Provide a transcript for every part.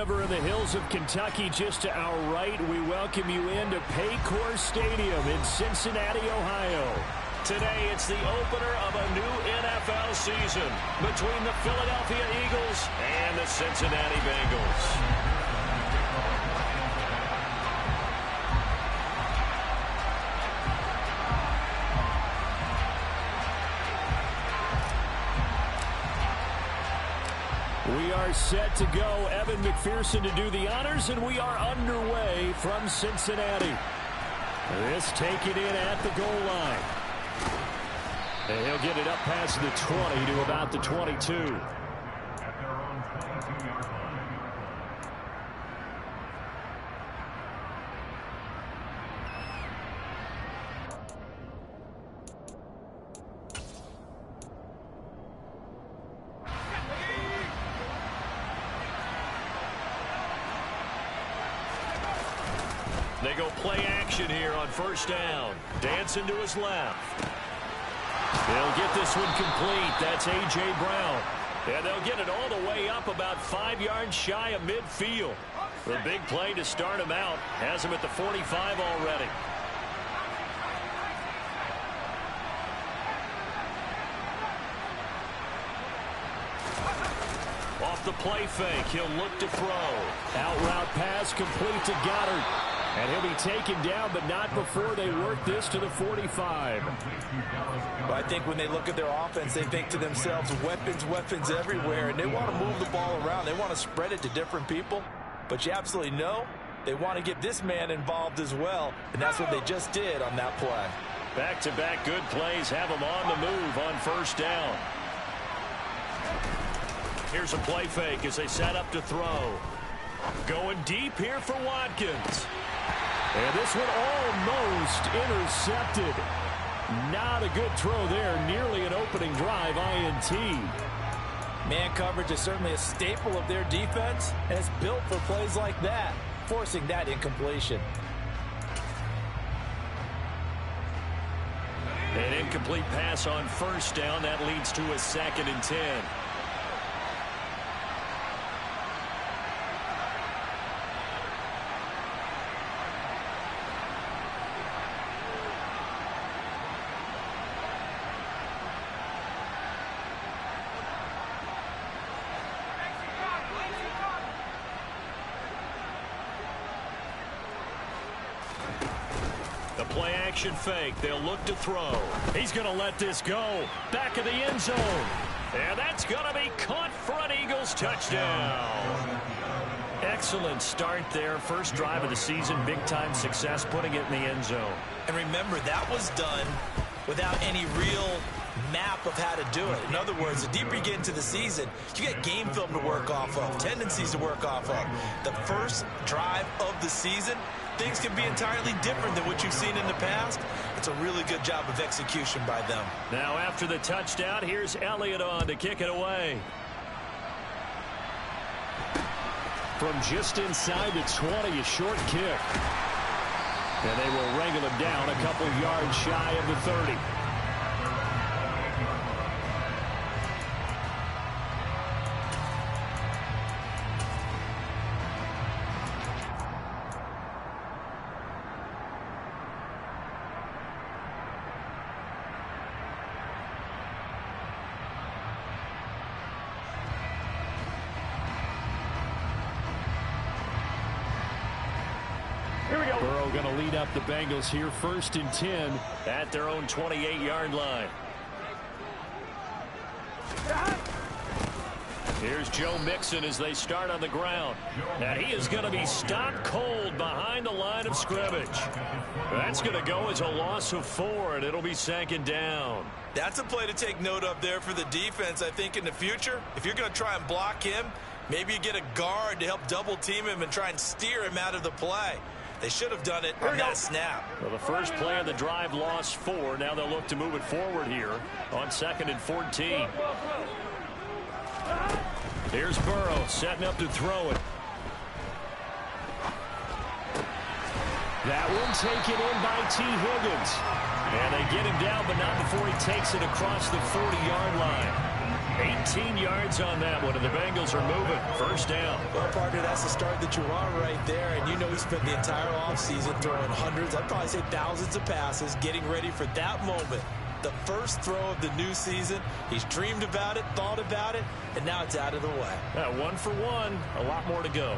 River in the hills of Kentucky. Just to our right, we welcome you into Paycor Stadium in Cincinnati, Ohio. Today, it's the opener of a new NFL season between the Philadelphia Eagles and the Cincinnati Bengals. We are set to go. Evan McPherson to do the honors, and we are underway from Cincinnati. This taken in at the goal line. And he'll get it up past the 20 to about the 22. They go play action here on first down. Dancing to his left. They'll get this one complete. That's A.J. Brown. And they'll get it all the way up about 5 yards shy of midfield. The big play to start him out has him at the 45 already. Off the play fake, he'll look to throw. Out route pass complete to Goddard. And he'll be taken down, but not before they work this to the 45. But I think when they look at their offense, they think to themselves, weapons everywhere, and they want to move the ball around. They want to spread it to different people. But you absolutely know they want to get this man involved as well, and that's what they just did on that play. Back-to-back good plays have them on the move on first down. Here's a play fake as they set up to throw. Going deep here for Watkins. And this one almost intercepted. Not a good throw there. Nearly an opening drive INT. Man coverage is certainly a staple of their defense, and it's built for plays like that, forcing that incompletion. An incomplete pass on first down. That leads to a 2nd and 10. Play action fake. They'll look to throw. He's going to let this go. Back of the end zone. And that's going to be caught for an Eagles touchdown. Excellent start there. First drive of the season. Big-time success putting it in the end zone. And remember, that was done without any real map of how to do it. In other words, the deeper you get into the season, you get game film to work off of, tendencies to work off of. The first drive of the season, things can be entirely different than what you've seen in the past. It's a really good job of execution by them. Now after the touchdown, here's Elliott on to kick it away. From just inside the 20, a short kick. And they will wrangle him down a couple yards shy of the 30. Burrow going to lead up the Bengals here, 1st and 10 at their own 28-yard line. Here's Joe Mixon as they start on the ground. And he is going to be stopped cold behind the line of scrimmage. That's going to go as a loss of 4, and it'll be 2nd down. That's a play to take note of there for the defense, I think, in the future. If you're going to try and block him, maybe you get a guard to help double-team him and try and steer him out of the play. They should have done it on that snap. Well, the first play of the drive lost 4. Now they'll look to move it forward here on 2nd and 14. Here's Burrow setting up to throw it. That one taken in by T. Higgins. And they get him down, but not before he takes it across the 40-yard line. 18 yards on that one, and the Bengals are moving. First down. Well, partner, that's the start that you want right there. And you know he spent the entire offseason throwing hundreds, I'd probably say thousands of passes, getting ready for that moment. The first throw of the new season. He's dreamed about it, thought about it, and now it's out of the way. 1 for 1. A lot more to go.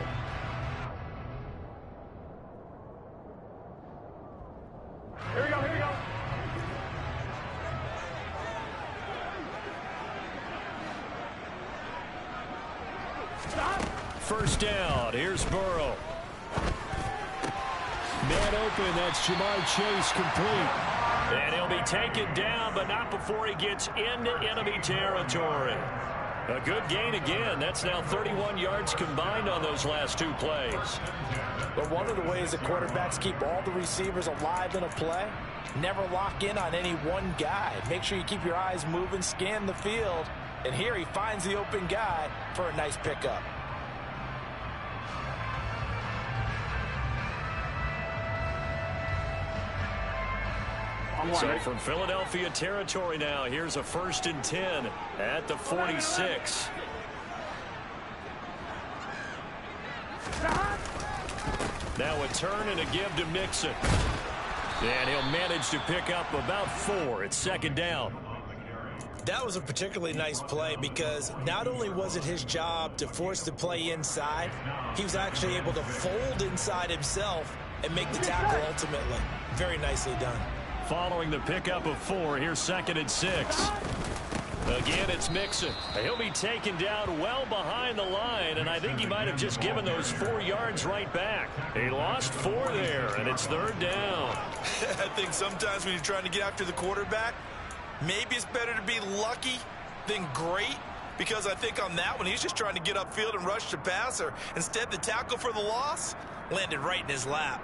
Here we go, here we go. Stop. First down. Here's Burrow. Man open. That's Jamar Chase complete. And he'll be taken down, but not before he gets into enemy territory. A good gain again. That's now 31 yards combined on those last 2 plays. But one of the ways that quarterbacks keep all the receivers alive in a play, never lock in on any one guy. Make sure you keep your eyes moving, scan the field. And here he finds the open guy for a nice pickup. So from Philadelphia territory now, here's a 1st and 10 at the 46. Now a turn and a give to Mixon. And he'll manage to pick up about 4. It's 2nd down. That was a particularly nice play because not only was it his job to force the play inside, he was actually able to fold inside himself and make the tackle ultimately. Very nicely done. Following the pickup of 4, here's 2nd and 6. Again, it's Mixon. He'll be taken down well behind the line, and I think he might have just given those 4 yards right back. He lost 4 there, and it's 3rd down. I think sometimes when you're trying to get after the quarterback, maybe it's better to be lucky than great, because I think on that one, he's just trying to get upfield and rush the passer. Instead, the tackle for the loss landed right in his lap.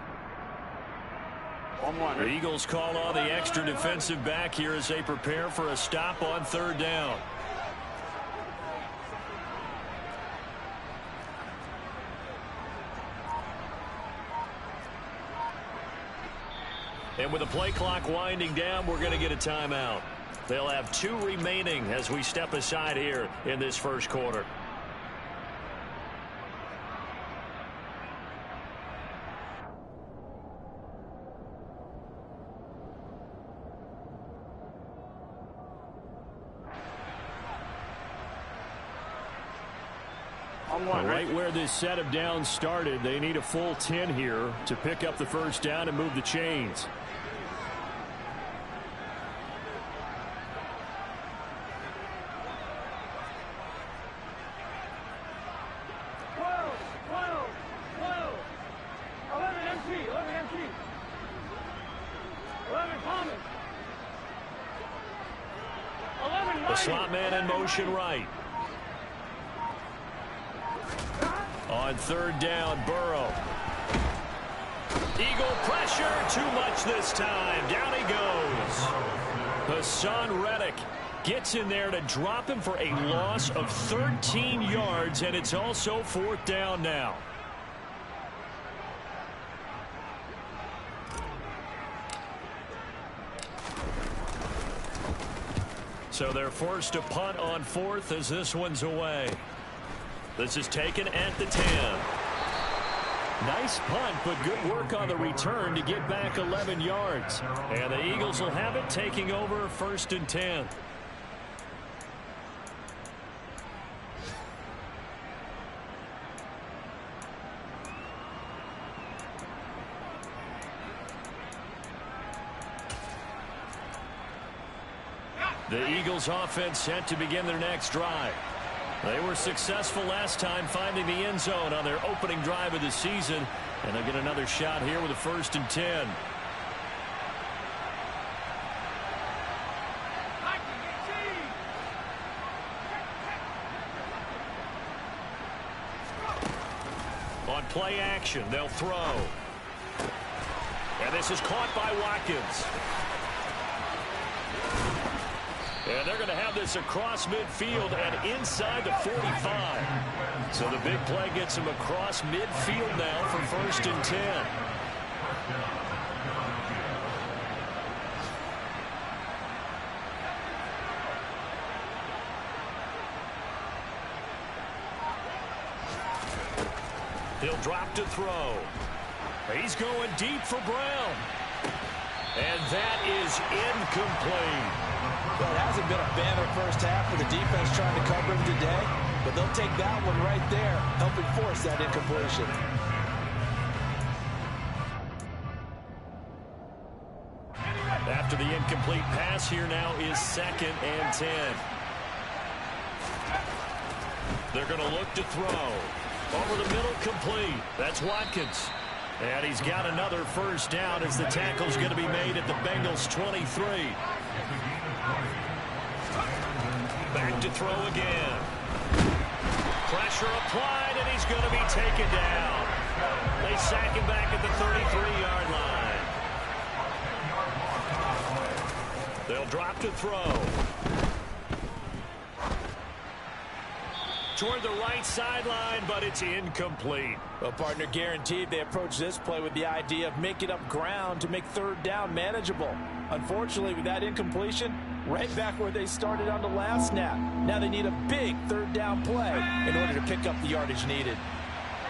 The Eagles call on the extra defensive back here as they prepare for a stop on 3rd down. And with the play clock winding down, we're going to get a timeout. They'll have 2 remaining as we step aside here in this first quarter. Right where this set of downs started, they need a full 10 here to pick up the first down and move the chains. The slot man in motion right. On 3rd down, Burrow. Eagle pressure, too much this time. Down he goes. Hassan Reddick gets in there to drop him for a loss of 13 yards, and it's also 4th down now. So they're forced to punt on 4th as this one's away. This is taken at the 10. Nice punt, but good work on the return to get back 11 yards. And the Eagles will have it, taking over 1st and 10. The Eagles offense set to begin their next drive. They were successful last time finding the end zone on their opening drive of the season, and they'll get another shot here with a 1st and 10. On play action, they'll throw. And this is caught by Watkins. And they're going to have this across midfield and inside the 45. So the big play gets them across midfield now for 1st and 10. He'll drop to throw. He's going deep for Brown. And that is incomplete. Well, it hasn't been a banner first half for the defense trying to cover him today, but they'll take that one right there, helping force that incompletion. After the incomplete pass, here now is 2nd and 10. They're going to look to throw. Over the middle, complete. That's Watkins. And he's got another first down as the tackle's going to be made at the Bengals' 23. Back to throw again. Pressure applied, and he's going to be taken down. They sack him back at the 33-yard line. They'll drop to throw. Toward the right sideline, but it's incomplete. Well, partner, guaranteed they approach this play with the idea of making up ground to make 3rd down manageable. Unfortunately, with that incompletion, right back where they started on the last snap. Now they need a big 3rd down play in order to pick up the yardage needed.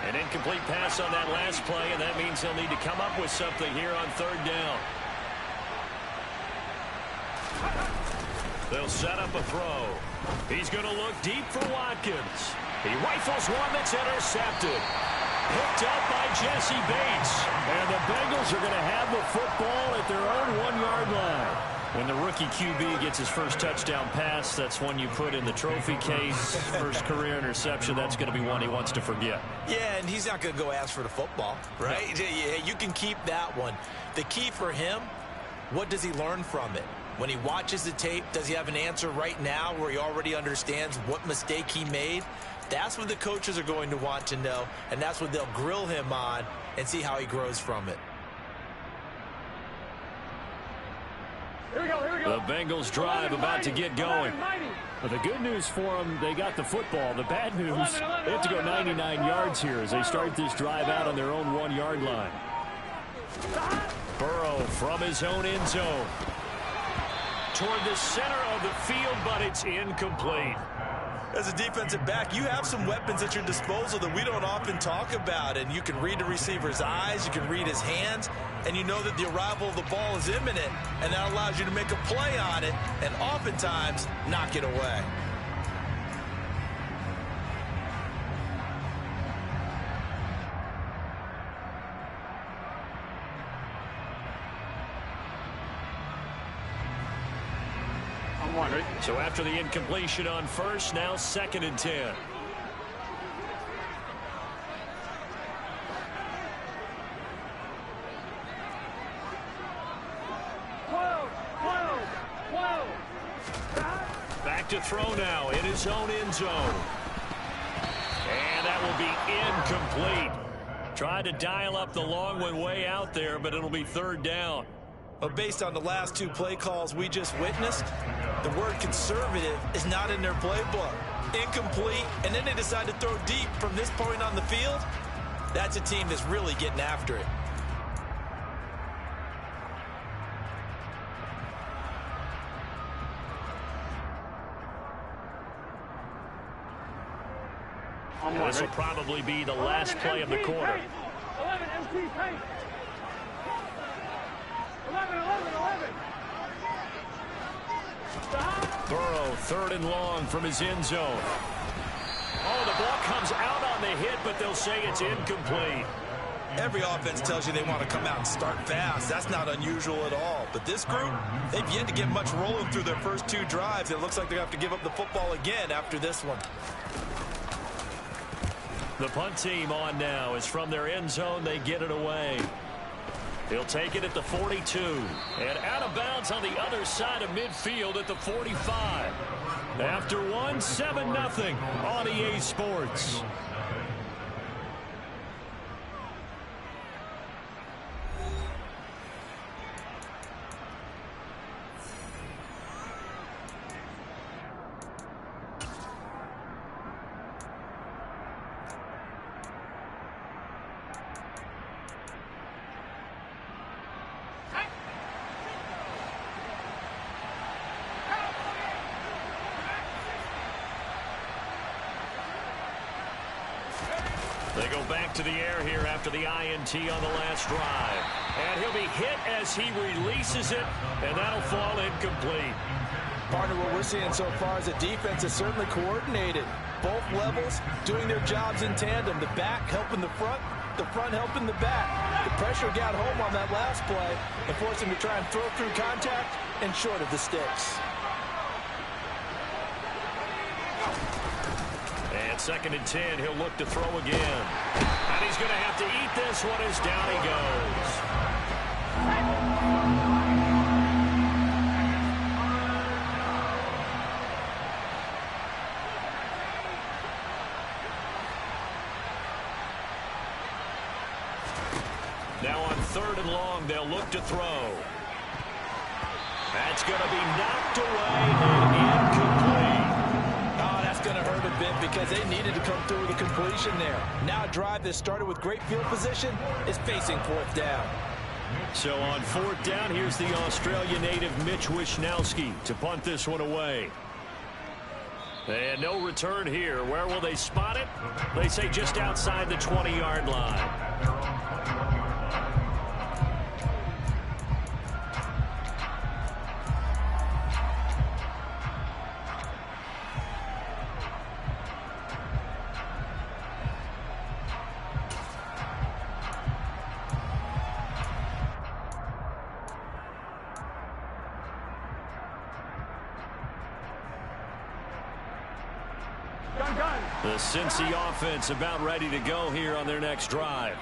An incomplete pass on that last play, and that means they'll need to come up with something here on 3rd down. They'll set up a throw. He's going to look deep for Watkins. He rifles one that's intercepted. Picked up by Jesse Bates. And the Bengals are going to have the football at their own 1-yard line. When the rookie QB gets his first touchdown pass, that's one you put in the trophy case. First career interception, that's going to be one he wants to forget. Yeah, and he's not going to go ask for the football, right? No. Yeah, you can keep that one. The key for him, what does he learn from it? When he watches the tape, does he have an answer right now where he already understands what mistake he made? That's what the coaches are going to want to know, and that's what they'll grill him on and see how he grows from it. Here we go, here we go. The Bengals drive about to get going. Well, the good news for them, they got the football. The bad news, they have to go 99 yards here as they start this drive out on their own 1-yard line. Burrow from his own end zone. Toward the center of the field, but it's incomplete. As a defensive back, you have some weapons at your disposal that we don't often talk about, and you can read the receiver's eyes, you can read his hands, and you know that the arrival of the ball is imminent, and that allows you to make a play on it and oftentimes knock it away. So after the incompletion on first, now 2nd and 10. Back to throw now in his own end zone. And that will be incomplete. Tried to dial up the long one way out there, but it'll be 3rd down. But based on the last 2 play calls we just witnessed, the word conservative is not in their playbook. Incomplete, and then they decide to throw deep from this point on the field. That's a team that's really getting after it. This will probably be the last play of the quarter. 11 MP paint. 11. Burrow, 3rd and long from his end zone. Oh, the ball comes out on the hit, but they'll say it's incomplete. Every offense tells you they want to come out and start fast. That's not unusual at all. But this group, they've yet to get much rolling through their first 2 drives. It looks like they have to give up the football again after this one. The punt team on now is from their end zone. They get it away. He'll take it at the 42. And out of bounds on the other side of midfield at the 45. After one, 7-0 on EA Sports. They go back to the air here after the INT on the last drive. And he'll be hit as he releases it, and that'll fall incomplete. Partner, what we're seeing so far is the defense is certainly coordinated. Both levels doing their jobs in tandem. The back helping the front helping the back. The pressure got home on that last play and forced him to try and throw through contact and short of the sticks. And 2nd and 10, he'll look to throw again. And he's going to have to eat this one as down he goes. Now on 3rd and long, they'll look to throw. That's going to be knocked away and incomplete. Oh, that's going to hurt a bit because they needed to come through with a completion there. Now a drive that started with great field position is facing 4th down. So on 4th down, here's the Australia native Mitch Wishnowski to punt this one away. And no return here. Where will they spot it? They say just outside the 20-yard line. The Cincy offense about ready to go here on their next drive.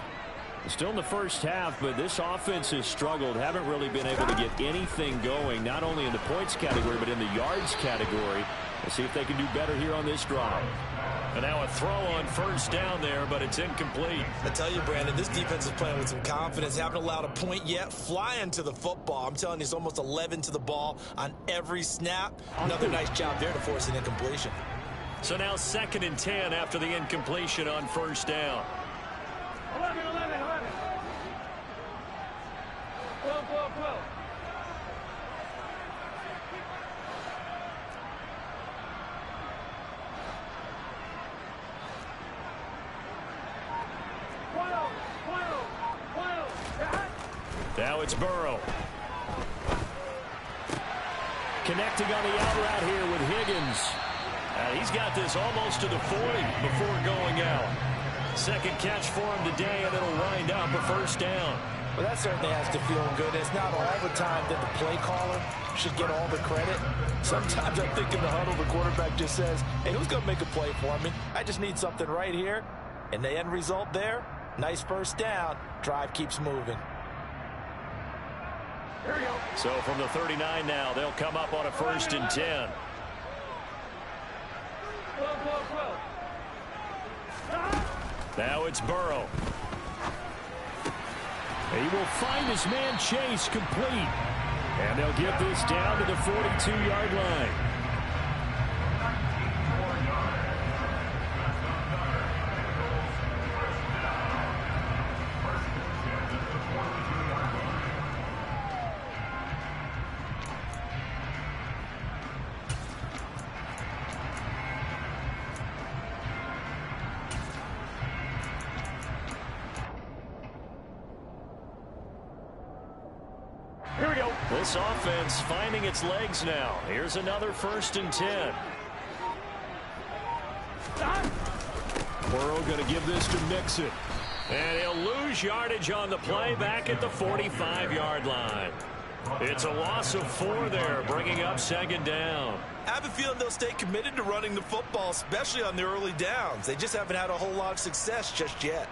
Still in the first half, but this offense has struggled. Haven't really been able to get anything going, not only in the points category, but in the yards category. We'll see if they can do better here on this drive. And now a throw on 1st down there, but it's incomplete. I tell you, Brandon, this defense is playing with some confidence. Haven't allowed a point yet. Flying to the football. I'm telling you, it's almost 11 to the ball on every snap. Another nice job there to force an incompletion. So now 2nd and 10 after the incompletion on 1st down. 11. 12. 12. Now it's Burrow. Connecting on the out route here with Higgins. He's got this almost to the 40 before going out. 2nd catch for him today, and it'll wind up a 1st down. Well, that certainly has to feel good. It's not all the time that the play caller should get all the credit. Sometimes I think in the huddle, the quarterback just says, hey, who's going to make a play for me? I just need something right here. And the end result there, nice 1st down. Drive keeps moving. Here we go. So from the 39 now, they'll come up on a 1st and 10. 12. Now it's Burrow. He will find his man Chase complete. And they'll get this down to the 42-yard line. Here we go. This offense finding its legs now. Here's another 1st and 10. Burrow going to give this to Mixon. And he'll lose yardage on the play back at the 45-yard line. It's a loss of 4 there, bringing up 2nd down. I have a feeling they'll stay committed to running the football, especially on the early downs. They just haven't had a whole lot of success just yet.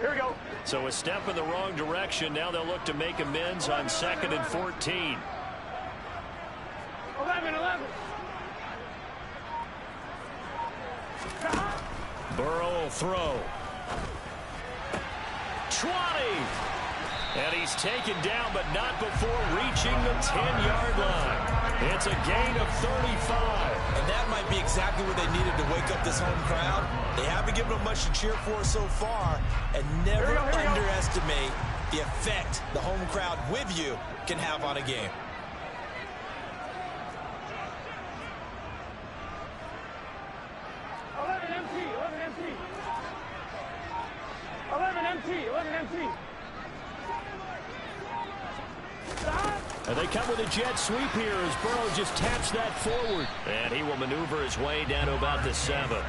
Here we go. So a step in the wrong direction. Now they'll look to make amends on 2nd and 14. 11. Burrow will throw. 20. And he's taken down, but not before reaching the 10-yard line. It's a gain of 35. And that might be exactly what they needed to wake up this home crowd. They haven't given them much to cheer for so far. And never underestimate the effect the home crowd with you can have on a game. And they come with a jet sweep here as Burrow just taps that forward. And he will maneuver his way down to about the 7.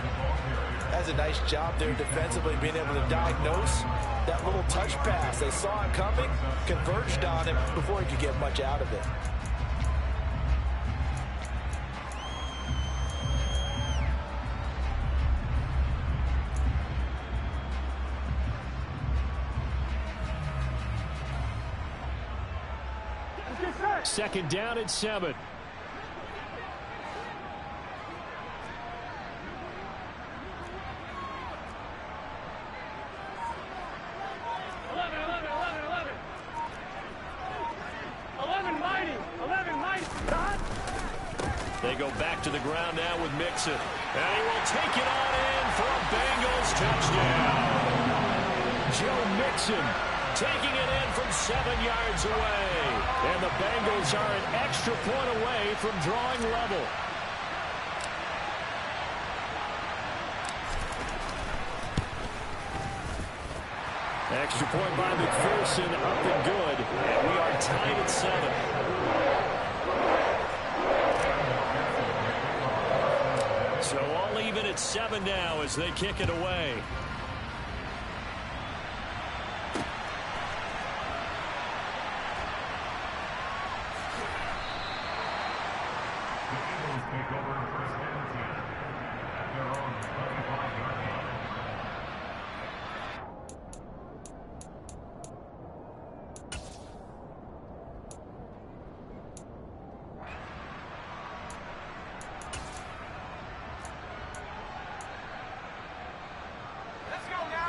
That's a nice job there defensively, being able to diagnose that little touch pass. They saw it coming, converged on him before he could get much out of it. Second down at 7. They go back to the ground now with Mixon. And he will take it on in for a Bengals touchdown. Joe Mixon taking it in from 7 yards away. And the Bengals are an extra point away from drawing level. Extra point by McPherson, up and good. And we are tied at 7. So all even at 7 now as they kick it away.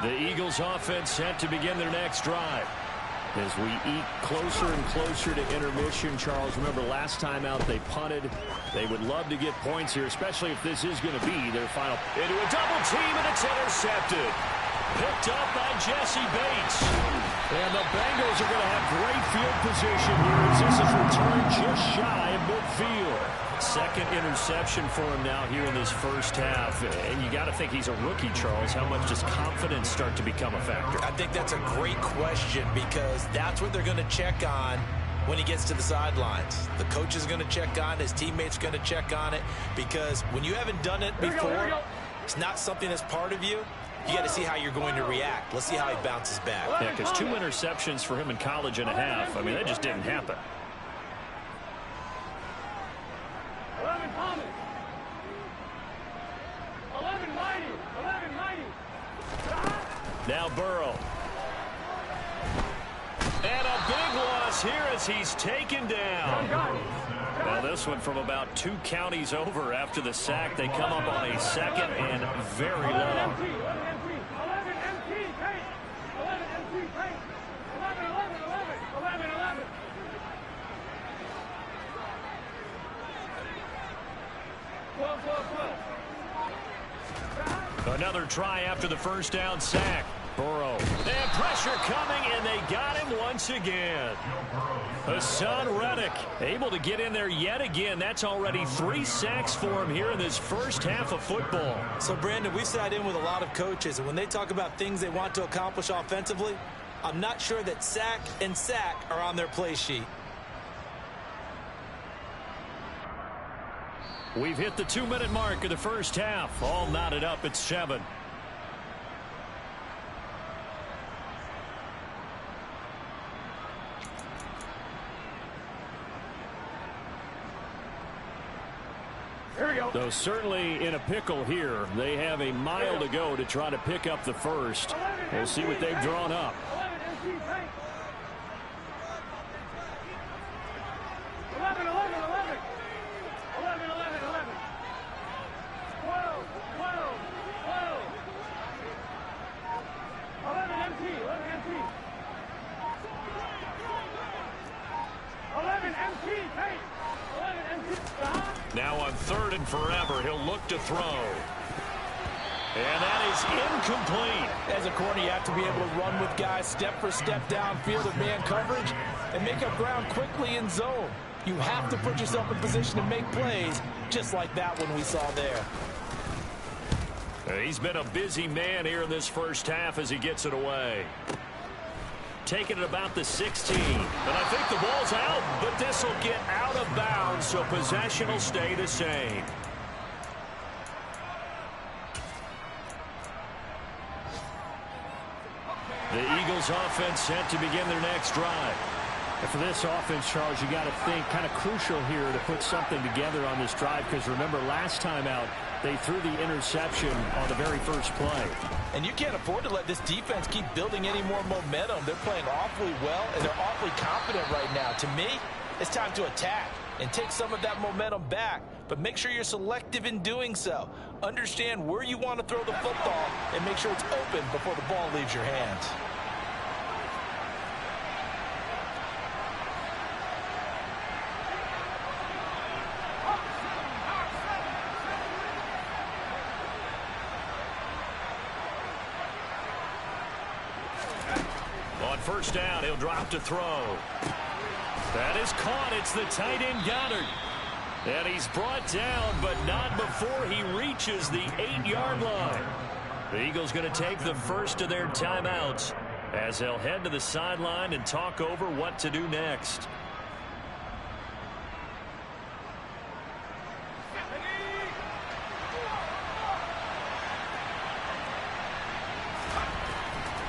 The Eagles offense set to begin their next drive. As we eat closer and closer to intermission, Charles, remember last time out they punted. They would love to get points here, especially if this is going to be their final. Into a double team, and it's intercepted. Picked up by Jesse Bates. And the Bengals are going to have great field position here as this is returned just shy of midfield. Second interception for him now here in this first half. And you got to think he's a rookie, Charles. How much does confidence start to become a factor? I think that's a great question because that's what they're going to check on when he gets to the sidelines. The coach is going to check on it. His teammates are going to check on it because when you haven't done it before, it's not something that's part of you. You got to see how you're going to react. Let's see how he bounces back. Yeah, because 2 interceptions for him in college and a half. I mean, that just didn't happen. Now Burrow. And a big loss here as he's taken down. Now this one from about 2 counties over after the sack. They come up on a second and very long. Another try after the first down sack. Burrow. And pressure coming, and they got him once again. Hassan Reddick able to get in there yet again. That's already 3 sacks for him here in this first half of football. So, Brandon, we sat in with a lot of coaches, and when they talk about things they want to accomplish offensively, I'm not sure that sack and sack are on their play sheet. We've hit the 2-minute mark of the first half. All knotted up at 7. Here we go. Though certainly in a pickle here. They have a mile to go to try to pick up the first. We'll see what they've drawn up. 11, 11, 11. 11, 11, 11. 12, 12, 12. 11 MT, 11 MT. run forever. He'll look to throw. And that is incomplete. As a corner, you have to be able to run with guys step for step downfield of man coverage and make up ground quickly in zone. You have to put yourself in position to make plays, just like that one we saw there. He's been a busy man here in this first half as he gets it away. Taking it about the 16. And I think the ball's out, but this will get out of bounds, so possession will stay the same. The Eagles offense set to begin their next drive. And for this offense, Charles, you got to think kind of crucial here to put something together on this drive, because remember last time out they threw the interception on the very first play. And you can't afford to let this defense keep building any more momentum. They're playing awfully well, and they're awfully confident right now. To me, it's time to attack and take some of that momentum back, but make sure you're selective in doing so. Understand where you want to throw the football and make sure it's open before the ball leaves your hands. On first down, he'll drop to throw. That is caught. It's the tight end Goddard. And he's brought down, but not before he reaches the 8-yard line. The Eagles going to take the first of their timeouts as they'll head to the sideline and talk over what to do next.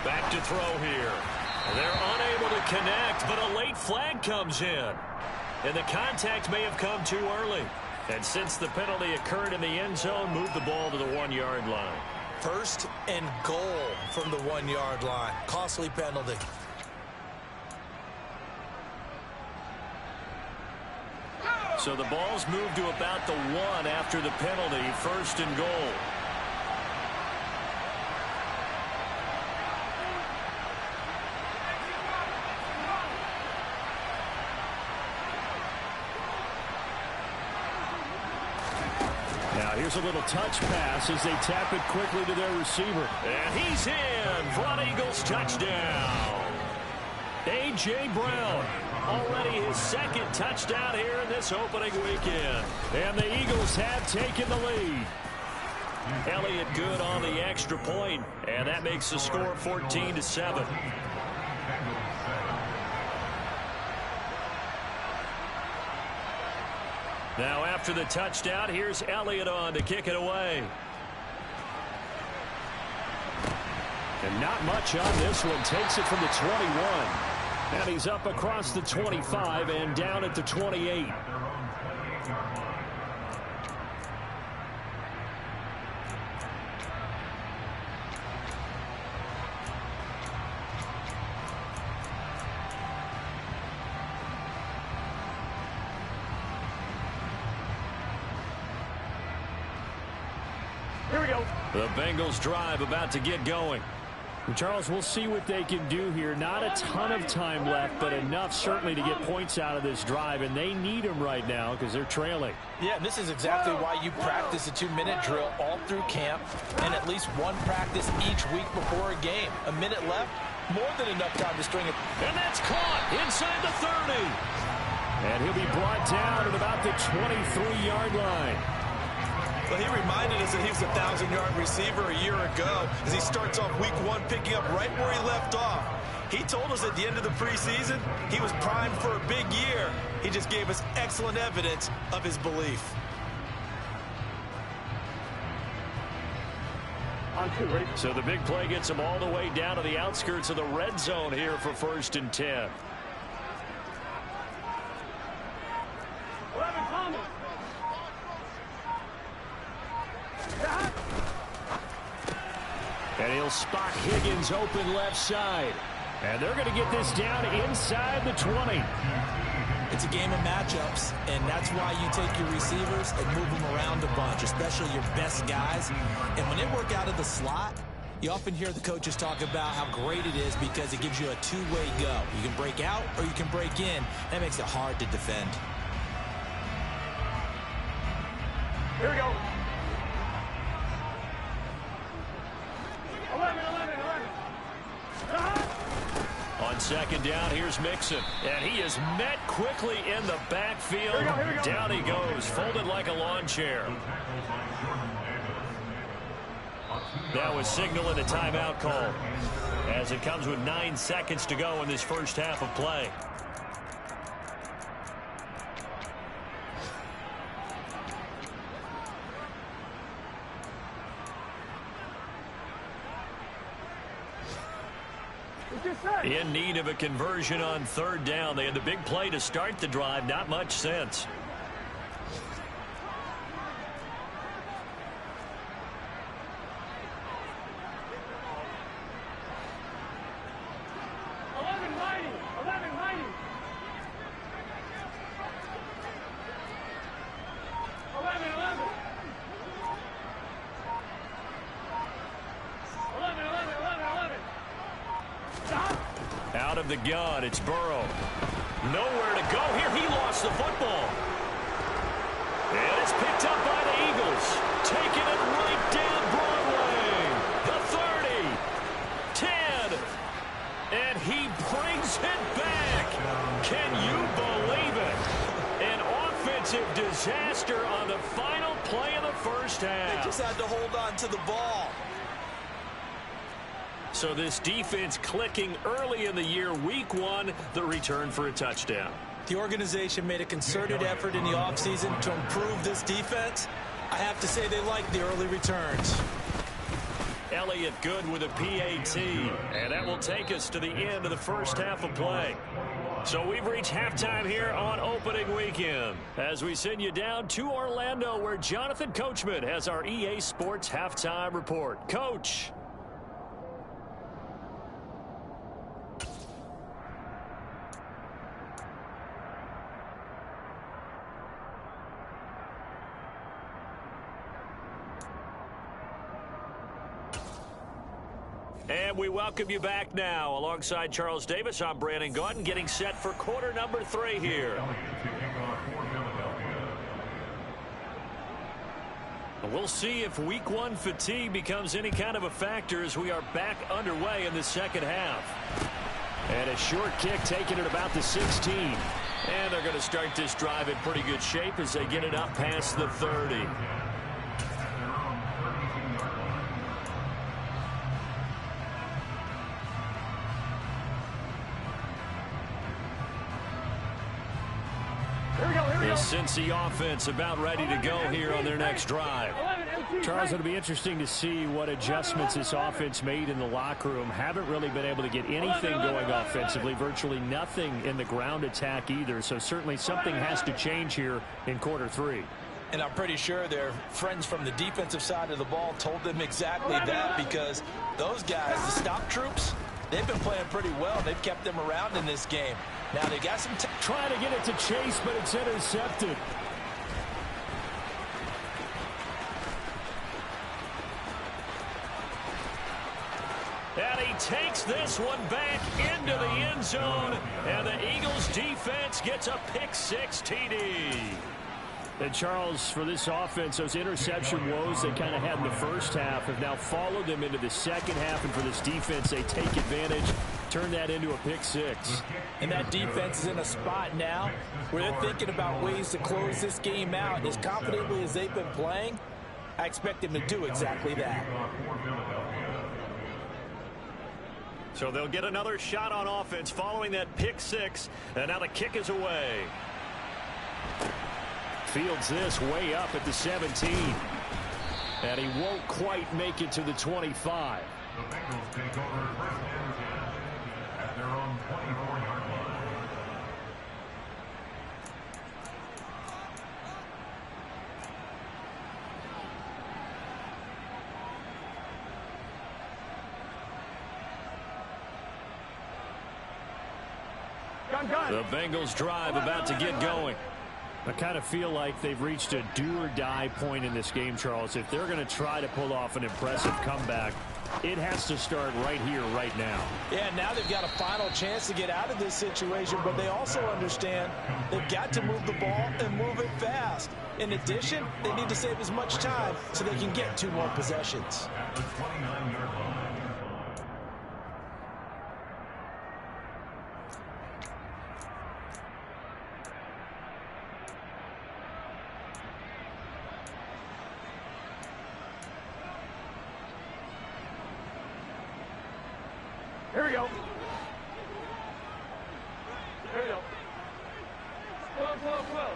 Back to throw here. They're unable to connect, but a late flag comes in. And the contact may have come too early. And since the penalty occurred in the end zone, move the ball to the 1-yard line. First and goal from the 1-yard line. Costly penalty. So the ball's moved to about the 1 after the penalty. First and goal. Here's a little touch pass as they tap it quickly to their receiver. And he's in for an Eagles touchdown. A.J. Brown, already his second touchdown here in this opening weekend. And the Eagles have taken the lead. Elliott good on the extra point, and that makes the score 14-7. Now after the touchdown, here's Elliott on to kick it away. And not much on this one. Takes it from the 21. And he's up across the 25 and down at the 28. Here we go. The Bengals drive about to get going. Charles, we'll see what they can do here. Not a ton of time left, but enough certainly to get points out of this drive, and they need them right now because they're trailing. Yeah, this is exactly why you practice a 2-minute drill all through camp and at least one practice each week before a game. A minute left, more than enough time to string it. And that's caught inside the 30. And he'll be brought down at about the 23-yard line. Well, he reminded us that he was a 1,000-yard receiver a year ago as he starts off week 1 picking up right where he left off. He told us at the end of the preseason he was primed for a big year. He just gave us excellent evidence of his belief. On 2, ready? So the big play gets him all the way down to the outskirts of the red zone here for 1st and 10. 11, Thomas. And he'll spot Higgins open left side. And they're going to get this down inside the 20. It's a game of matchups, and that's why you take your receivers and move them around a bunch, especially your best guys. And when they work out of the slot, you often hear the coaches talk about how great it is because it gives you a two-way go. You can break out or you can break in. That makes it hard to defend. Here we go. 11, 11, 11. On second down, here's Mixon. And he is met quickly in the backfield. Here we go. Down he goes, folded like a lawn chair. That was signaling a timeout call, as it comes with 9 seconds to go in this first half of play. In need of a conversion on third down. They had the big play to start the drive. Not much sense. Out of the gun, it's Burrow. Nowhere to go here. He lost the football. And it's picked up by the Eagles. Taking it right down Broadway. The 30. 10. And he brings it back. Can you believe it? An offensive disaster on the final play of the first half. They just had to hold on to the ball. So this defense clicking early in the year, week 1, the return for a touchdown. The organization made a concerted effort in the offseason to improve this defense. I have to say they like the early returns. Elliott good with a PAT. And that will take us to the end of the first half of play. So we've reached halftime here on opening weekend, as we send you down to Orlando, where Jonathan Coachman has our EA Sports halftime report. Coach. And we welcome you back now. Alongside Charles Davis, I'm Brandon Gaudin, getting set for quarter number 3 here. We'll see if week 1 fatigue becomes any kind of a factor as we are back underway in the second half. And a short kick taken at about the 16. And they're going to start this drive in pretty good shape as they get it up past the 30. The Cincy offense about ready to go here on their next drive. Charles, it'll be interesting to see what adjustments this offense made in the locker room. Haven't really been able to get anything going offensively, virtually nothing in the ground attack either. So certainly something has to change here in quarter 3. And I'm pretty sure their friends from the defensive side of the ball told them exactly that, because those guys, the stop troops, they've been playing pretty well. They've kept them around in this game. Now they got some trying to get it to Chase, but it's intercepted. And he takes this one back into the end zone. And the Eagles defense gets a pick-6 TD. And Charles, for this offense, those interception woes they kind of had in the first half have now followed them into the second half. And for this defense, they take advantage, turn that into a pick-6. And that defense is in a spot now where they're thinking about ways to close this game out. As confidently as they've been playing, I expect them to do exactly that. So they'll get another shot on offense following that pick-6. And now the kick is away. Fields this way up at the 17. And he won't quite make it to the 25. The Bengals take over first and 10 at their own 24-yard line. The Bengals drive about to get going. I kind of feel like they've reached a do-or-die point in this game, Charles. If they're going to try to pull off an impressive comeback, It has to start right here, right now. Yeah, now they've got a final chance to get out of this situation, but they also understand they've got to move the ball and move it fast. In addition, they need to save as much time so they can get 2 more possessions. At the 29-yard line. Here we go. Here we go. 12.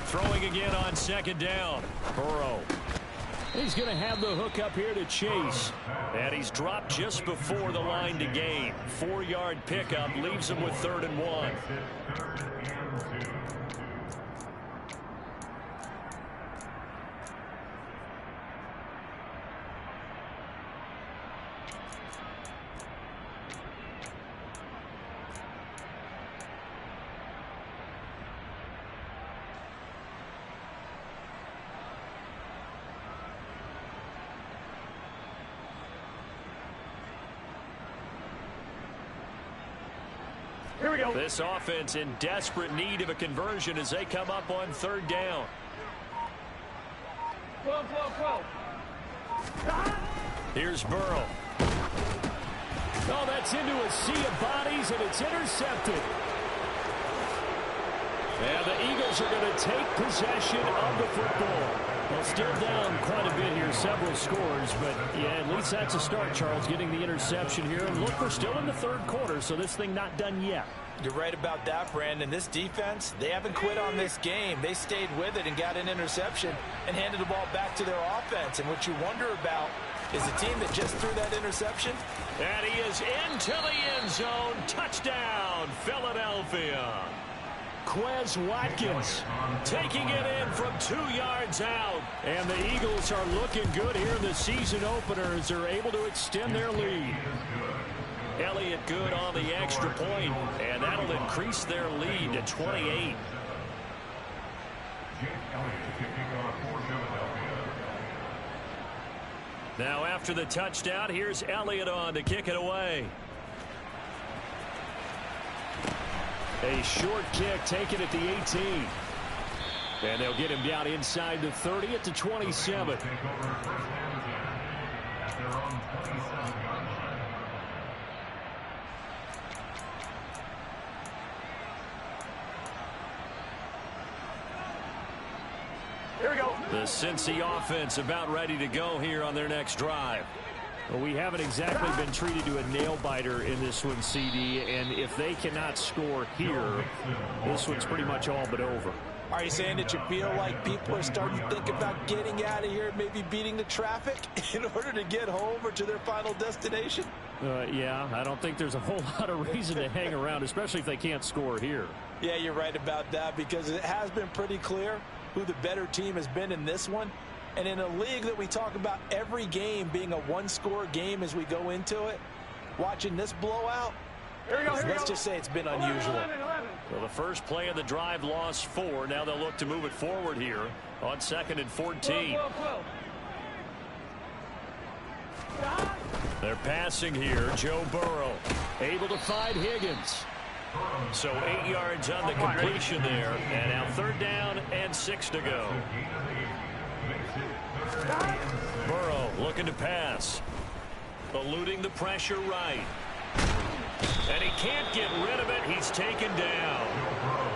Throwing again on 2nd down. Burrow. He's going to have the hook up here to chase. And he's dropped just before the line to gain. 4-yard pickup leaves him with 3rd and 1. Here we go. This offense in desperate need of a conversion as they come up on 3rd down. 12. Here's Burrow. Oh, that's into a sea of bodies, and it's intercepted. And the Eagles are going to take possession of the football. Well, still down quite a bit here, several scores, but yeah, at least that's a start, Charles, getting the interception here. And look, we're still in the 3rd quarter, so this thing not done yet. You're right about that, Brandon. This defense, they haven't quit on this game. They stayed with it and got an interception and handed the ball back to their offense. And what you wonder about is the team that just threw that interception. And he is into the end zone. Touchdown, Philadelphia. Quez Watkins Taking it in from 2 yards out. and the Eagles are looking good here in the season opener as they're able to extend their lead. Elliott good on the extra point, and that'll increase their lead to 28. Now after the touchdown, here's Elliott on to kick it away. A short kick taken at the 18. And they'll get him down inside the 30 at the 27. Here we go. The Cincy offense about ready to go here on their next drive. Well, we haven't exactly been treated to a nail-biter in this one, CD, and if they cannot score here, this one's pretty much all but over. Are you saying that you feel like people are starting to think about getting out of here, maybe beating the traffic in order to get home or to their final destination? Yeah, I don't think there's a whole lot of reason to hang around, especially if they can't score here. Yeah, you're right about that, because it has been pretty clear who the better team has been in this one. And in a league that we talk about every game being a one-score game as we go into it, watching this blowout, let's just say it's been unusual. 11. Well, the first play of the drive lost 4. Now they'll look to move it forward here on 2nd and 14. 12. They're passing here. Joe Burrow able to find Higgins. So 8 yards on the completion there. And now 3rd down and 6 to go. Burrow looking to pass. Eluding the pressure right. And he can't get rid of it. He's taken down.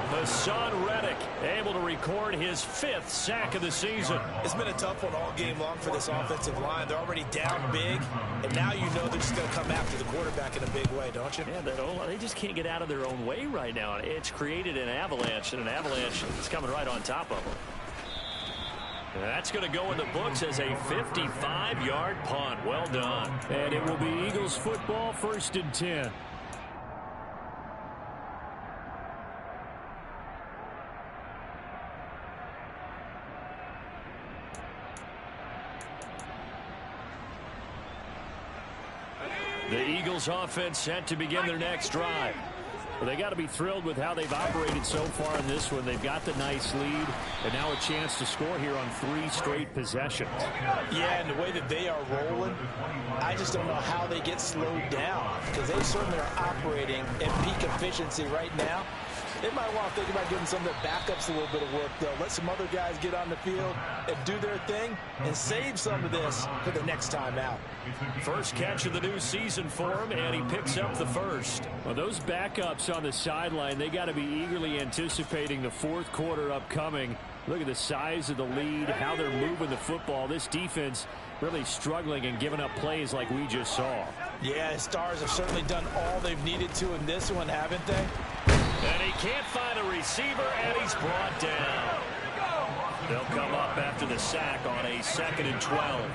Hassan Reddick able to record his 5th sack of the season. It's been a tough one all game long for this offensive line. They're already down big, and now you know they're just going to come after the quarterback in a big way, don't you? Yeah, they just can't get out of their own way right now. It's created an avalanche, and an avalanche is coming right on top of them. That's going to go in the books as a 55-yard punt. Well done. And it will be Eagles football, 1st and 10. The Eagles offense set to begin their next drive. Well, they got to be thrilled with how they've operated so far in this one. They've got the nice lead, and now a chance to score here on 3 straight possessions. Yeah, and the way that they are rolling, I just don't know how they get slowed down, because they certainly are operating at peak efficiency right now. They might want to think about giving some of their backups a little bit of work, though. Let some other guys get on the field and do their thing and save some of this for the next time out. First catch of the new season for him, and he picks up the first. Well, those backups on the sideline, they got to be eagerly anticipating the fourth quarter upcoming. Look at the size of the lead, how they're moving the football. This defense really struggling and giving up plays like we just saw. Yeah, Stars have certainly done all they've needed to in this one, haven't they? And he can't find a receiver, and he's brought down. They'll come up after the sack on a 2nd and 12.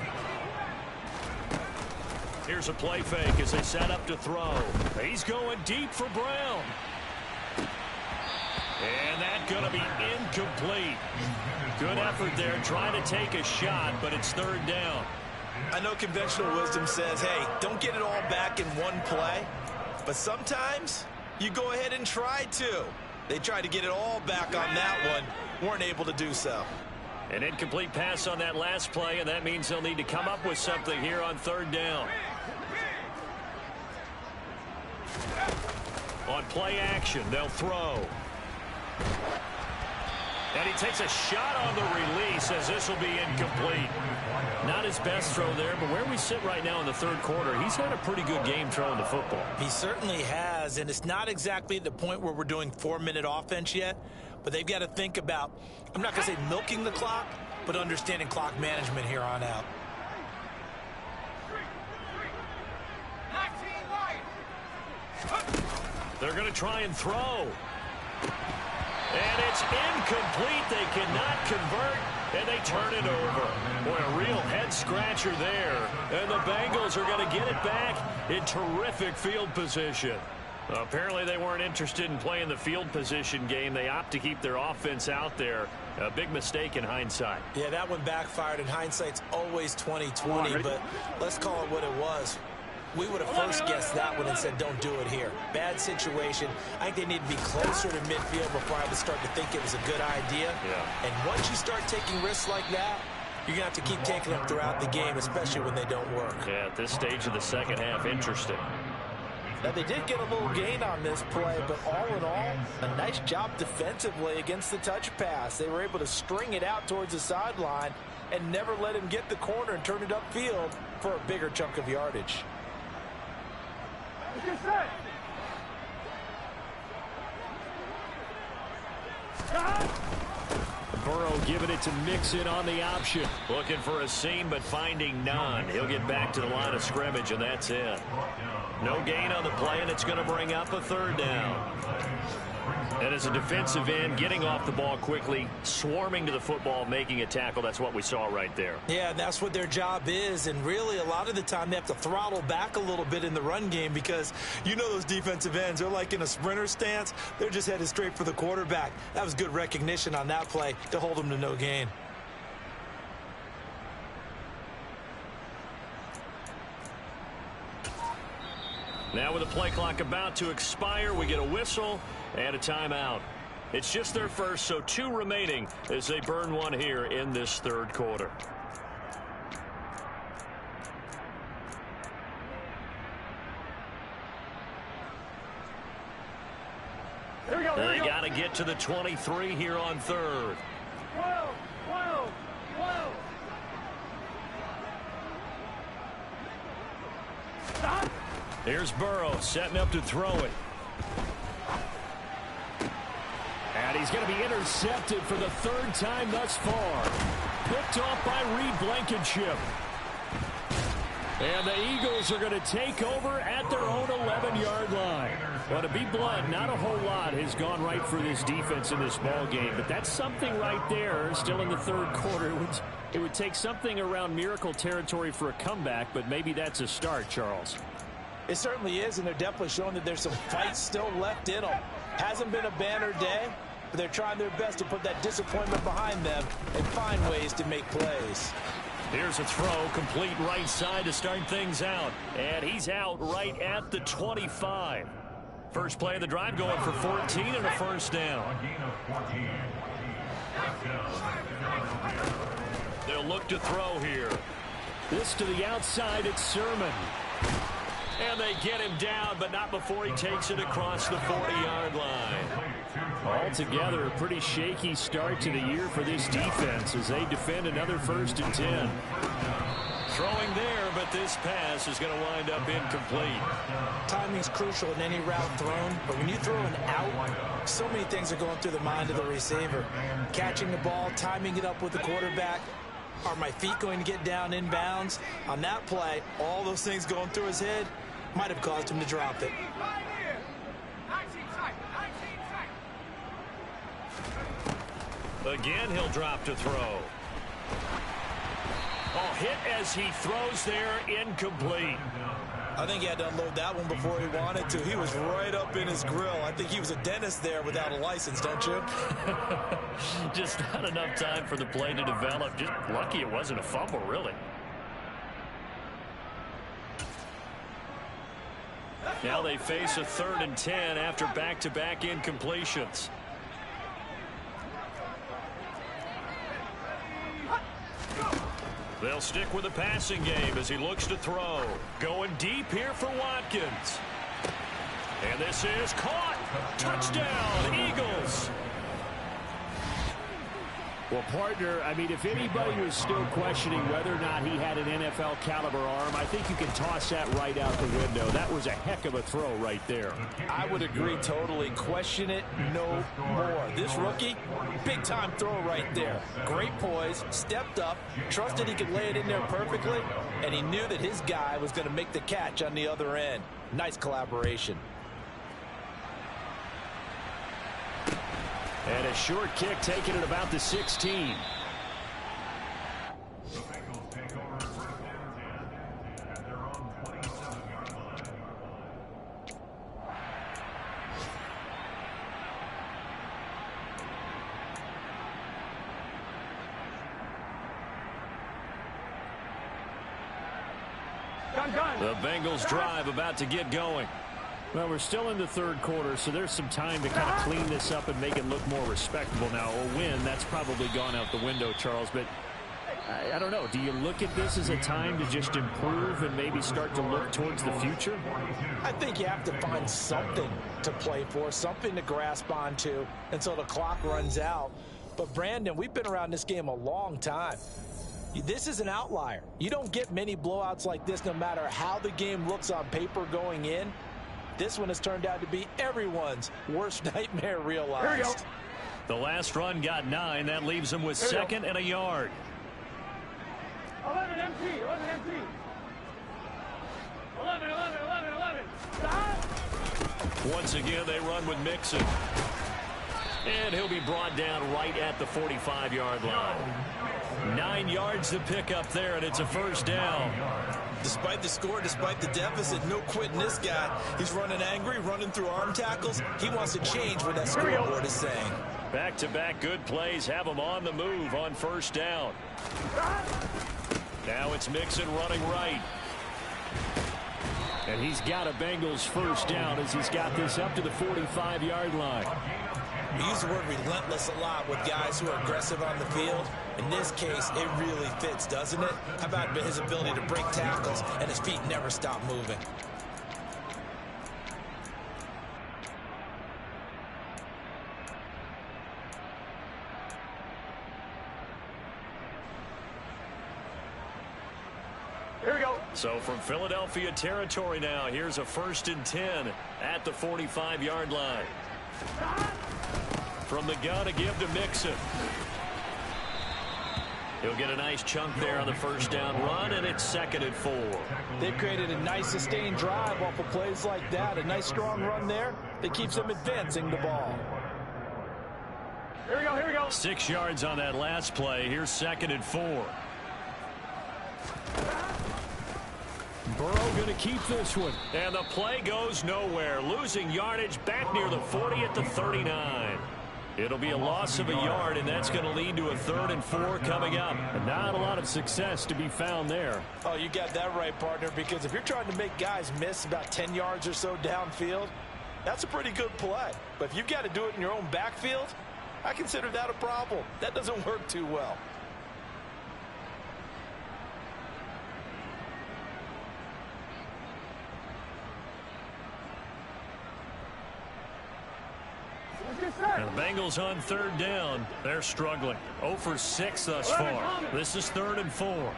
Here's a play fake as they set up to throw. He's going deep for Brown. And that's going to be incomplete. Good effort there, trying to take a shot, but it's 3rd down. I know conventional wisdom says, hey, don't get it all back in one play. But sometimes you go ahead and try to. They tried to get it all back on that one. Weren't able to do so. An incomplete pass on that last play, and that means they'll need to come up with something here on 3rd down. On play action, they'll throw. And he takes a shot on the release as this will be incomplete. Not his best throw there, but where we sit right now in the 3rd quarter, he's had a pretty good game throwing the football. He certainly has, and it's not exactly the point where we're doing 4-minute offense yet, but they've got to think about, I'm not going to say milking the clock, but understanding clock management here on out. They're going to try and throw. And it's incomplete. They cannot convert, and they turn it over. Boy, a real head-scratcher there. And the Bengals are going to get it back in terrific field position. Apparently they weren't interested in playing the field position game. They opt to keep their offense out there. A big mistake in hindsight. Yeah, that one backfired, and hindsight's always 20/20, but let's call it what it was. We would have first guessed that one and said, don't do it here. Bad situation. I think they need to be closer to midfield before I would start to think it was a good idea. Yeah. And once you start taking risks like that, you're going to have to keep taking them throughout the game, especially when they don't work. Yeah, at this stage of the 2nd half, interesting. Now, they did get a little gain on this play, but all in all, a nice job defensively against the touch pass. They were able to string it out towards the sideline and never let him get the corner and turn it upfield for a bigger chunk of yardage. Burrow giving it to Mixon on the option. Looking for a seam, but finding none. He'll get back to the line of scrimmage, and that's it. No gain on the play, and it's going to bring up a 3rd down. And as a defensive end, getting off the ball quickly, swarming to the football, making a tackle, that's what we saw right there. Yeah, that's what their job is, and really a lot of the time they have to throttle back a little bit in the run game because you know those defensive ends, they're like in a sprinter stance. They're just headed straight for the quarterback. That was good recognition on that play to hold them to no gain. Now with the play clock about to expire, we get a whistle and a timeout. It's just their first, so 2 remaining as they burn one here in this 3rd quarter. They got to get to the 23 here on 3rd. 12. Stop. Here's Burrow setting up to throw it. And he's going to be intercepted for the 3rd time thus far. Picked off by Reed Blankenship. And the Eagles are going to take over at their own 11-yard line. Well, to be blunt, not a whole lot has gone right for this defense in this ball game, but that's something right there still in the 3rd quarter. It would take something around miracle territory for a comeback, but maybe that's a start, Charles. It certainly is, and they're definitely showing that there's some fight still left in them. Hasn't been a banner day, but they're trying their best to put that disappointment behind them and find ways to make plays. Here's a throw, complete right side to start things out. And he's out right at the 25. First play of the drive going for 14 and a first down. A gain of 14. They'll look to throw here. This to the outside, it's Sermon. And they get him down, but not before he takes it across the 40-yard line. Altogether, a pretty shaky start to the year for this defense as they defend another 1st and 10. Throwing there, but this pass is going to wind up incomplete. Timing's crucial in any route thrown, but when you throw an out, so many things are going through the mind of the receiver. Catching the ball, timing it up with the quarterback. Are my feet going to get down inbounds? On that play, all those things going through his head might have caused him to drop it. Again, he'll drop to throw. Oh, hit as he throws there, incomplete. I think he had to unload that one before he wanted to. He was right up in his grill. I think he was a dentist there without a license, don't you? Just not enough time for the play to develop. Just lucky it wasn't a fumble, really. Now they face a 3rd and 10 after back-to-back incompletions. They'll stick with the passing game as he looks to throw. Going deep here for Watkins. And this is caught. Touchdown, Eagles. Well, partner, I mean, if anybody was still questioning whether or not he had an NFL caliber arm, I think you can toss that right out the window. That was a heck of a throw right there. I would agree totally. Question it no more. This rookie, big-time throw right there. Great poise, stepped up, trusted he could lay it in there perfectly, and he knew that his guy was going to make the catch on the other end. Nice collaboration. And a short kick taken at about the 16. The Bengals take over 1st and 10 at their own 27-yard line. The Bengals drive about to get going. Well, we're still in the 3rd quarter, so there's some time to kind of clean this up and make it look more respectable now. A win, that's probably gone out the window, Charles, but I don't know. Do you look at this as a time to just improve and maybe start to look towards the future? I think you have to find something to play for, something to grasp onto until the clock runs out. But, Brandon, we've been around this game a long time. This is an outlier. You don't get many blowouts like this no matter how the game looks on paper going in. This one has turned out to be everyone's worst nightmare realized. Here we go. The last run got 9. That leaves him with 2nd and a yard. 11 MT, 11 MT. 11, 11, 11, 11. Stop. Once again, they run with Mixon. And he'll be brought down right at the 45-yard line. 9 yards to pick up there, and it's a 1st down. Despite the score, despite the deficit, no quitting this guy. He's running angry, running through arm tackles. He wants to change what that scoreboard is saying. Back-to-back good plays have him on the move on 1st down. Now it's Mixon running right. And he's got a Bengals 1st down as he's got this up to the 45-yard line. We use the word relentless a lot with guys who are aggressive on the field. In this case, it really fits, doesn't it? How about his ability to break tackles and his feet never stop moving? Here we go. So from Philadelphia territory now, here's a 1st and 10 at the 45-yard line. From the gun to give to Mixon. He'll get a nice chunk there on the 1st down run, and it's 2nd and 4. They've created a nice sustained drive off of plays like that. A nice strong run there that keeps them advancing the ball. Here we go, here we go. 6 yards on that last play. Here's 2nd and 4. Burrow going to keep this one. And the play goes nowhere. Losing yardage back near the 40 at the 39. It'll be a loss of a yard, and that's going to lead to a 3rd and 4 coming up. And not a lot of success to be found there. Oh, you got that right, partner, because if you're trying to make guys miss about 10 yards or so downfield, That's a pretty good play. But if you've got to do it in your own backfield, I consider that a problem. That doesn't work too well. And the Bengals on third down. They're struggling. 0 for 6 thus far. This is 3rd and 4.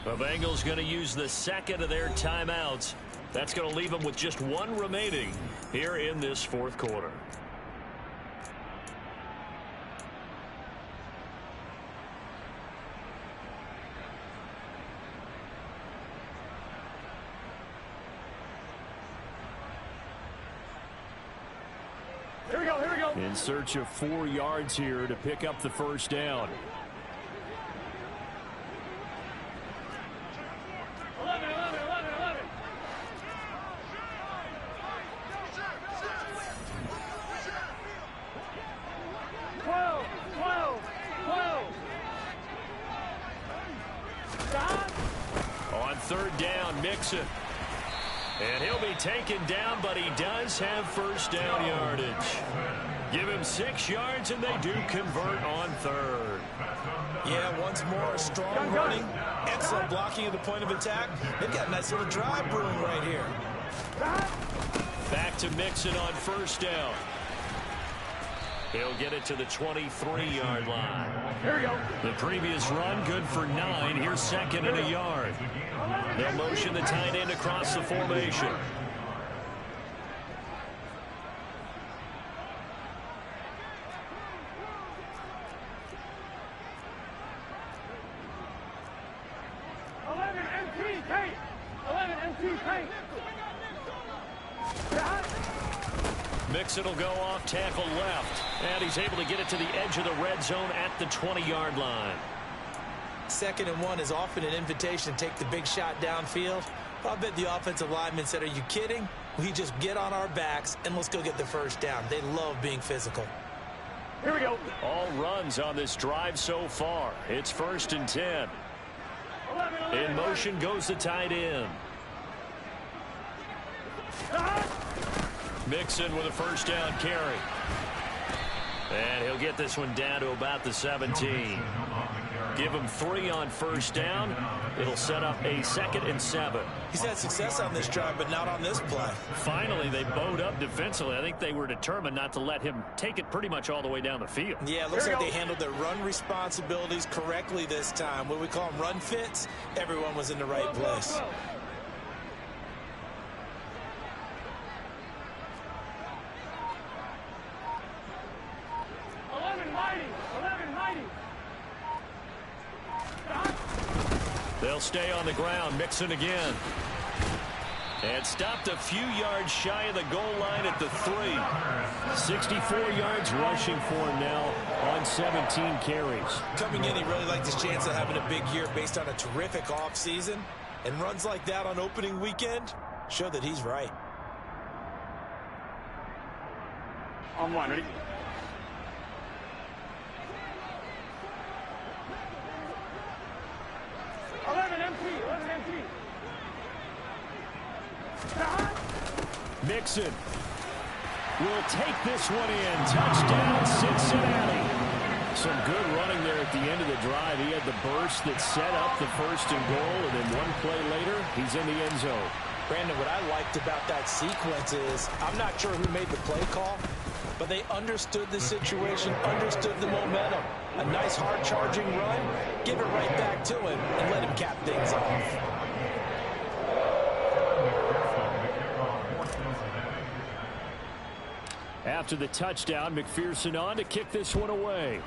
The Bengals going to use the second of their timeouts. That's going to leave them with just 1 remaining here in this 4th quarter. Here we go, here we go. In search of 4 yards here to pick up the first down. 11, 11, 11, 11. 12, 12, 12. Stop. On third down, Mixon. And he'll be taken down, but he does have first down yardage. Give him 6 yards, and they do convert on third. Yeah, once more, strong running, excellent blocking at the point of attack. They've got a nice little drive brewing right here. Back to Mixon on first down. He'll get it to the 23-yard line. Here we go. The previous run, good for 9. Here's 2nd and a yard. They'll motion the tight end across the formation. Mixon will go off tackle left. And he's able to get it to the edge of the red zone at the 20-yard line. 2nd and 1 is often an invitation to take the big shot downfield. I bet the offensive lineman said, are you kidding? We just get on our backs and let's go get the first down. They love being physical. Here we go. All runs on this drive so far. It's 1st and 10. 11, In motion goes the tight end. Mixon with a first down carry. And he'll get this one down to about the 17. Give him 3 on first down. It'll set up a 2nd and 7. He's had success on this drive, but not on this play. Finally, they bowed up defensively. I think they were determined not to let him take it pretty much all the way down the field. Yeah, it looks like they handled their run responsibilities correctly this time. What we call them run fits, everyone was in the right place. They'll stay on the ground. Mixon again. And stopped a few yards shy of the goal line at the 3. 64 yards rushing for him now on 17 carries. Coming in, he really liked his chance of having a big year based on a terrific offseason. And runs like that on opening weekend show that he's right. On 1, ready? Mixon will take this one in. Touchdown, Cincinnati. Some good running there at the end of the drive. He had the burst that set up the 1st and goal, and then one play later, he's in the end zone. Brandon, what I liked about that sequence is, I'm not sure who made the play call, but they understood the situation, understood the momentum. A nice hard-charging run, give it right back to him, and let him cap things off. After the touchdown, McPherson on to kick this one away.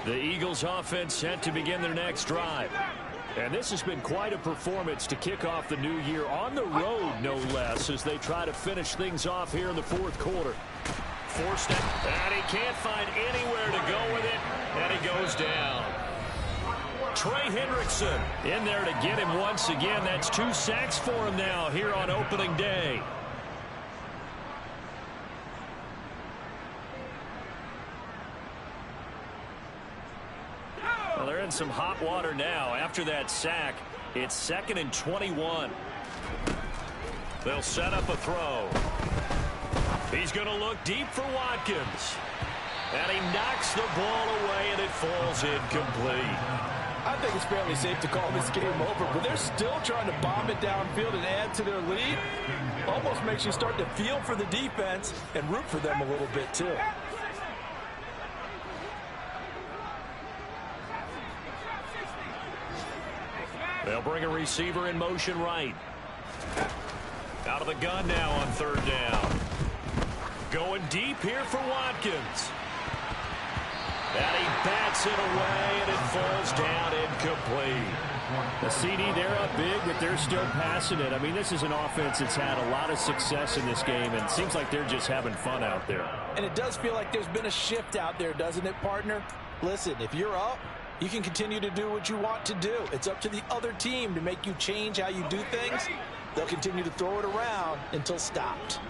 The Eagles offense set to begin their next drive. And this has been quite a performance to kick off the new year on the road, no less, as they try to finish things off here in the fourth quarter. Forced it, and he can't find anywhere to go with it, and he goes down. Trey Hendrickson in there to get him once again. That's 2 sacks for him now here on opening day. Well, they're in some hot water now. After that sack, it's 2nd and 21. They'll set up a throw. He's going to look deep for Watkins. And he knocks the ball away, and it falls incomplete. I think it's fairly safe to call this game over, but they're still trying to bomb it downfield and add to their lead. Almost makes you start to feel for the defense and root for them a little bit, too. They'll bring a receiver in motion right. Out of the gun now on 3rd down. Going deep here for Watkins. And he bats it away, and it falls down incomplete. The CD, they're up big, but they're still passing it. I mean, this is an offense that's had a lot of success in this game, and it seems like they're just having fun out there. And it does feel like there's been a shift out there, doesn't it, partner? Listen, if you're up, you can continue to do what you want to do. It's up to the other team to make you change how you do things. They'll continue to throw it around until stopped.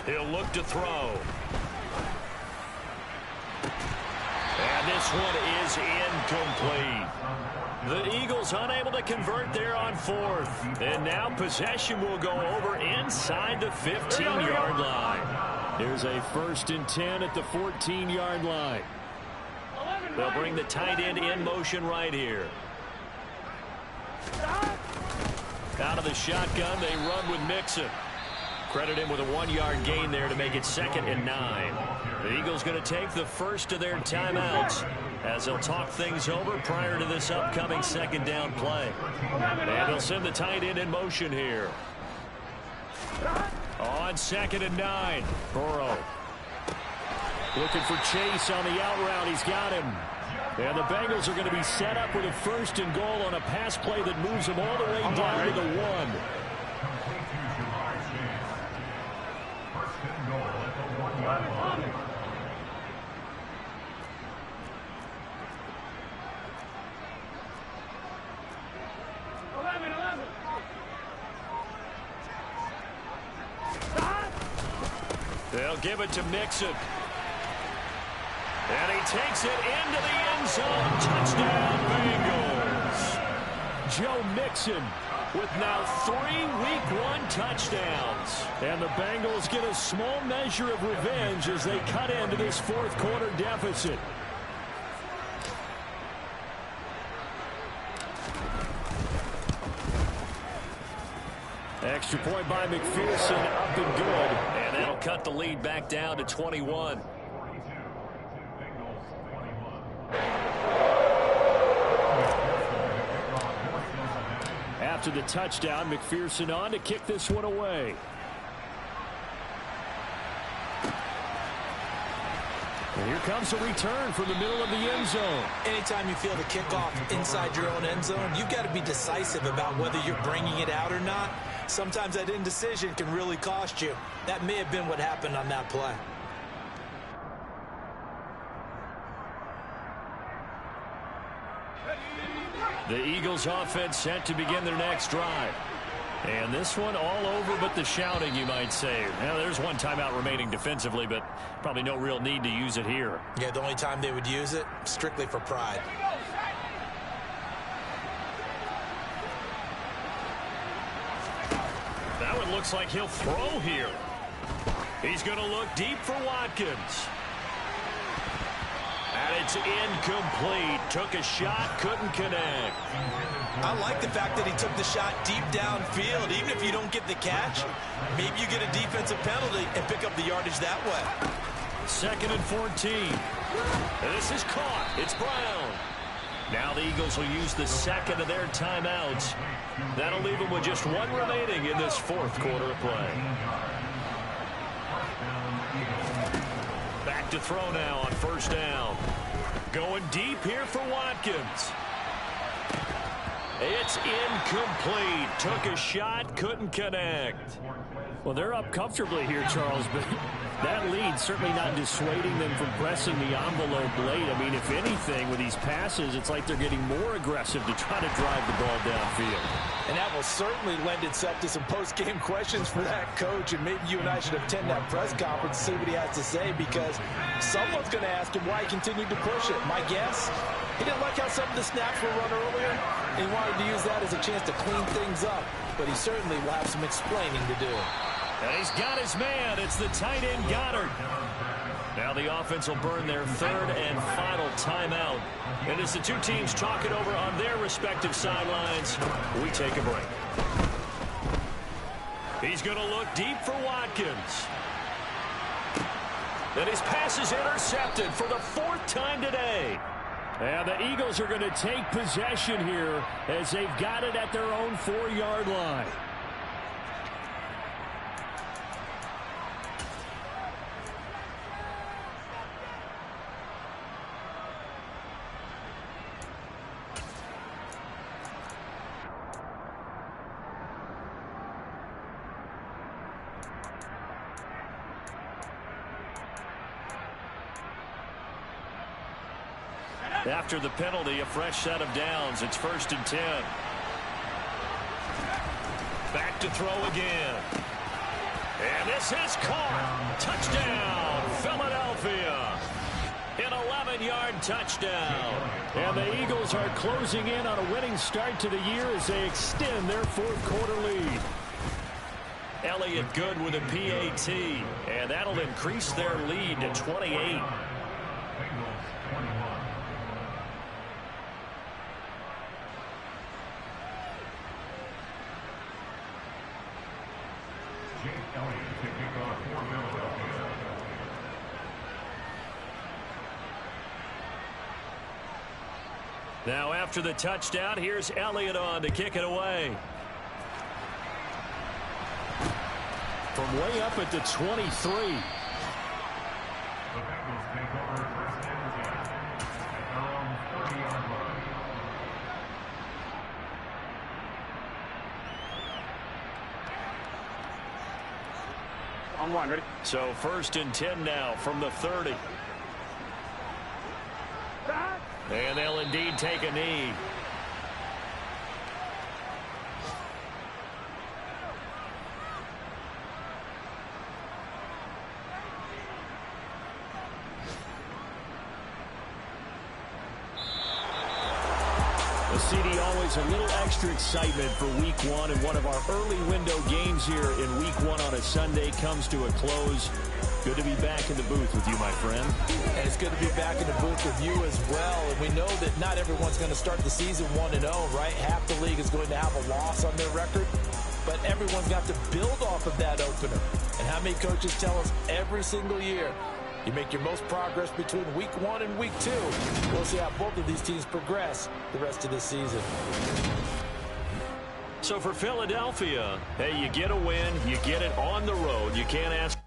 He'll look to throw. And this one is incomplete. The Eagles unable to convert there on 4th. And now possession will go over inside the 15-yard line. Here's a 1st and 10 at the 14-yard line. They'll bring the tight end in motion right here. Out of the shotgun, they run with Mixon. Credit him with a 1-yard gain there to make it 2nd and 9. The Eagles going to take the first of their timeouts as they'll talk things over prior to this upcoming 2nd down play. And they'll send the tight end in motion here. On 2nd and 9, Burrow. Looking for Chase on the out route. He's got him. And the Bengals are going to be set up with a 1st and goal on a pass play that moves them all the way down to the 1. They'll give it to Mixon. And he takes it into the end zone. Touchdown, Bengals. Joe Mixon with now 3 Week 1 touchdowns. And the Bengals get a small measure of revenge as they cut into this 4th quarter deficit. Extra point by McPherson, up and good. And that'll cut the lead back down to 21. After the touchdown, McPherson on to kick this one away. And here comes a return from the middle of the end zone. Anytime you feel the kickoff inside your own end zone, you've got to be decisive about whether you're bringing it out or not. Sometimes that indecision can really cost you. That may have been what happened on that play. The Eagles offense set to begin their next drive. And this one all over but the shouting, you might say. Now, there's one timeout remaining defensively, but probably no real need to use it here. Yeah, the only time they would use it, strictly for pride. That one looks like he'll throw here. He's going to look deep for Watkins. And it's incomplete. Took a shot, couldn't connect. I like the fact that he took the shot deep downfield. Even if you don't get the catch, maybe you get a defensive penalty and pick up the yardage that way. 2nd and 14. And this is caught. It's Brown. Now the Eagles will use the second of their timeouts. That'll leave them with just one remaining in this fourth quarter of play. Back to throw now on first down. Going deep here for Watkins. It's incomplete. Took a shot, couldn't connect. Well, they're up comfortably here, Charles, but that lead certainly not dissuading them from pressing the envelope late. I mean, if anything, with these passes, it's like they're getting more aggressive to try to drive the ball downfield. And that will certainly lend itself to some post-game questions for that coach, and maybe you and I should attend that press conference and see what he has to say, because someone's going to ask him why he continued to push it. My guess, he didn't like how some of the snaps were run earlier, and he wanted to use that as a chance to clean things up, but he certainly will have some explaining to do. And he's got his man. It's the tight end, Goddard. Now the offense will burn their third and final timeout. And as the two teams talk it over on their respective sidelines, we take a break. He's going to look deep for Watkins. And his pass is intercepted for the fourth time today. And the Eagles are going to take possession here as they've got it at their own 4-yard line. After the penalty, a fresh set of downs. It's 1st and 10. Back to throw again. And this is caught. Touchdown, Philadelphia. An 11-yard touchdown. And the Eagles are closing in on a winning start to the year as they extend their fourth quarter lead. Elliott good with a PAT. And that'll increase their lead to 28. Now after the touchdown, here's Elliott on to kick it away. From way up at the 23. The Bengals take over 1st and 10 at their own 30-yard line. On one, ready? So 1st and 10 now from the 30. And they'll indeed take a knee. The CD, always a little extra excitement for week one, and one of our early window games here in week one on a Sunday comes to a close. Good to be back in the booth with you, my friend. And it's good to be back in the booth with you as well. And we know that not everyone's going to start the season 1-0, right? Half the league is going to have a loss on their record. But everyone's got to build off of that opener. And how many coaches tell us every single year, you make your most progress between week 1 and week 2. We'll see how both of these teams progress the rest of this season. So for Philadelphia, hey, you get a win, you get it on the road. You can't ask